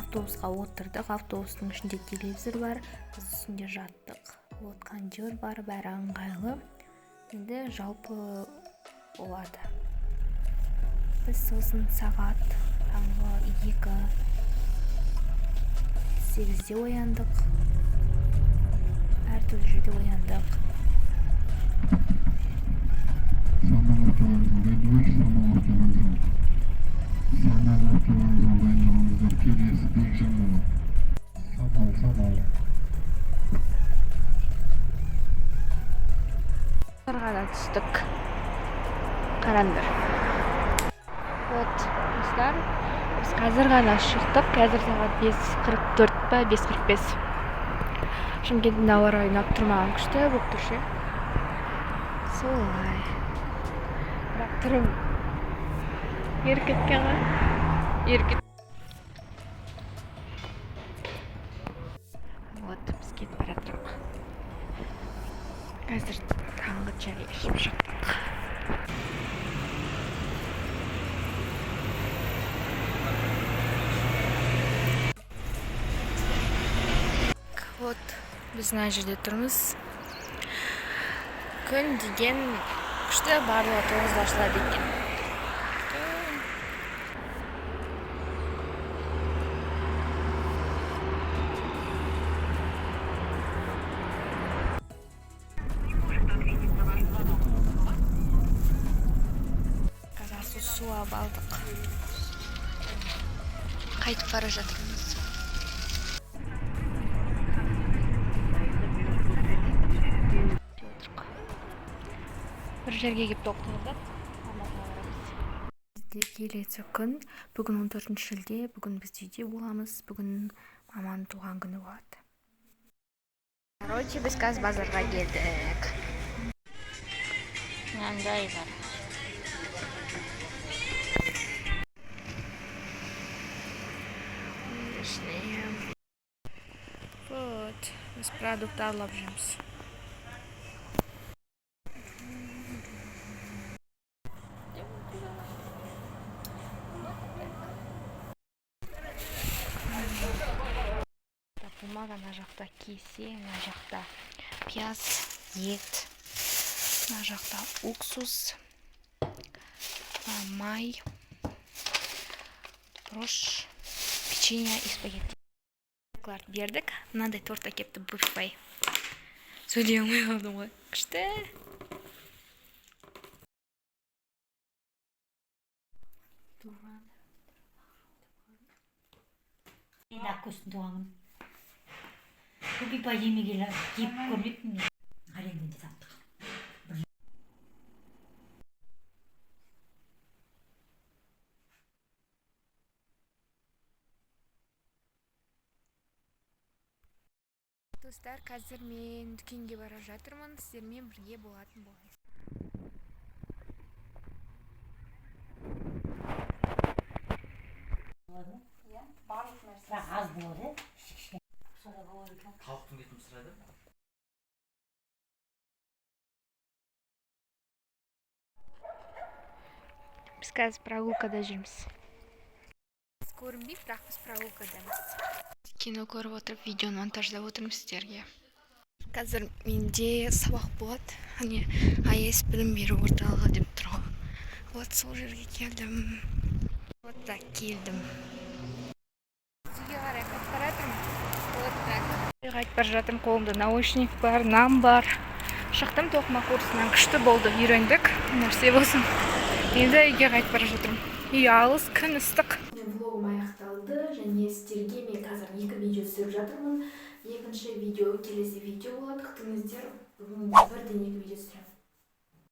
Автобусқа отырдық, автобустың ішінде телевизор бар, біз үстінде жаттық. Вот кондер бар, бәрі ыңғайлы. Енді жалпы болады. Біз сосын сағат таңғы 2:08-де ояндық. Әртүрлі жерде ояндық. Қырғада түстік. Қараңдар. Вот, достар, біз қазір ғана шықтық. Қазір сағат 5:44 па, 5:45. Шымкенттің ауа райы ұнап тұрмаған, күшті болып тұршы. Солай. Бірақ тұрым еркеткен ғой. Еркет. Вот, біз кетіп бара жатырмыз. Қазір таңғы чай ішіп шықтық. Вот, біз мына жерде тұрмыз. Күн деген күшті, барлығы 9-да ашылады екен. Су алдық. Қайтып бара жатырмыз. Бір жерге кеп тоқтадық. Бізде келесі күн. Бүгін 14 шілде. Бүгін біз үйде боламыз. Бүгін маманың туған күні болады. Короче, біз қазір базарға келдік. Мынандай бар. Вот, біз продукты алып жүрміз. Бумага, ана жақта кесе, ана жақта пияз, ет, ана жақта уксус, май, брош, печенье и спагетти. Бердік, мынандай торт әкепті бұшпай. Сөйлей алмай қалдым ғой. Күшті. Енді көстің туғанын. Көпипа жемегелі жеп көрмеппін. Аренден де таптық. Достар, қазір мен дүкенге бара жатырмын, сіздермен бірге болатын боламыз. Барлық нәрсе аз болады. Халықтың бетін сұрайды. Біз қазір прогулкада жүрміз. Көрінбей, бірақ біз прогулкадамыз. Кино көріп отырып, видеоны монтаждап отырмыз сіздерге. Қазір менде сабақ болады. АЭС білім беру орталығы деп тұр ғой. Вот сол жерге келдім. Вот так келдім. Үйге қарай қайтып бара жатырмын. Вот так. Қайтып бара жатырмын. Қолымда наушник бар, нам бар. Шықтым тоқыма курсынан, күшті болды, үйрендік. Нәрсе болсын. Енді үйге қайтып бара жатырмын. Үй алыс, күн ыстық. Влогым аяқталды, және сіздерге мен қазір 2 видео түсіріп жатырмын. Екінші видео келесі видео болады. Күтіңіздер. Бүгін бірден 2 видео түсіремін.